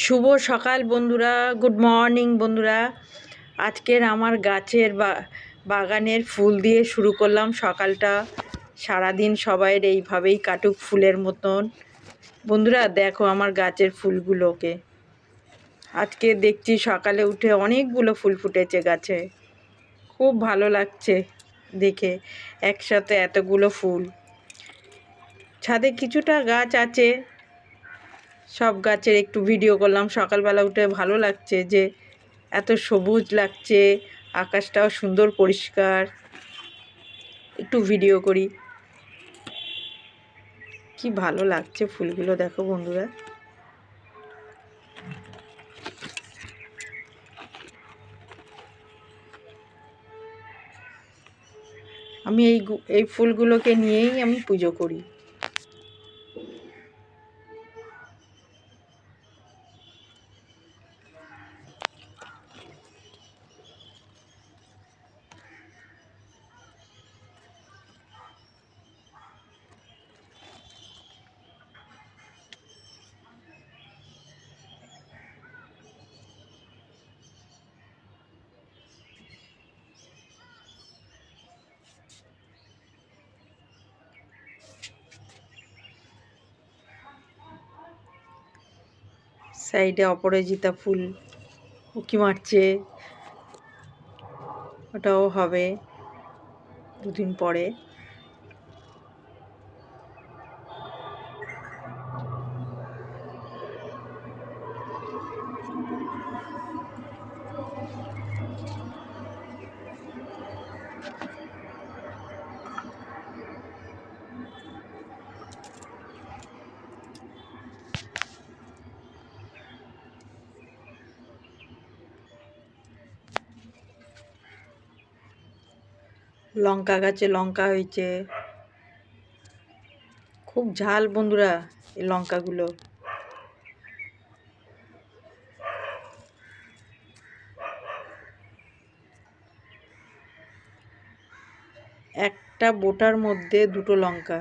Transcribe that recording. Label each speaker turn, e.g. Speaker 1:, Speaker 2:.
Speaker 1: শুভ সকাল বন্ধুরা, good morning বন্ধুরা। আজকের আমার গাছের বাগানের ফুল দিয়ে শুরু করলাম সকালটা। সারাদিন সবাইয়ের এইভাবেই কাটুক ফুলের মতন। বন্ধুরা দেখো আমার গাছের ফুলগুলোকে। আজকে দেখছি সকালে উঠে অনেকগুলো ফুল ফুটেছে গাছে। খুব ভালো লাগছে দেখে, একসাথে এতগুলো ফুল। ছাদে কিছুটা গাছ আছে, সব গাছের একটু ভিডিও করলাম। সকালবেলা উঠে ভালো লাগছে যে এত সবুজ লাগছে, আকাশটাও সুন্দর পরিষ্কার। একটু ভিডিও করি, কি ভালো লাগছে ফুলগুলো দেখো বন্ধুরা। আমি এই ফুলগুলোকে নিয়েই আমি পুজো করি। সাইডে অপরাজিতা ফুল উঁকি মারছে, ওটাও হবে দুদিন পরে। লঙ্কা গাছে লঙ্কা হয়েছে, খুব ঝাল বন্ধুরা এই লঙ্কাগুলো। একটা বোটার মধ্যে দুটো লঙ্কা।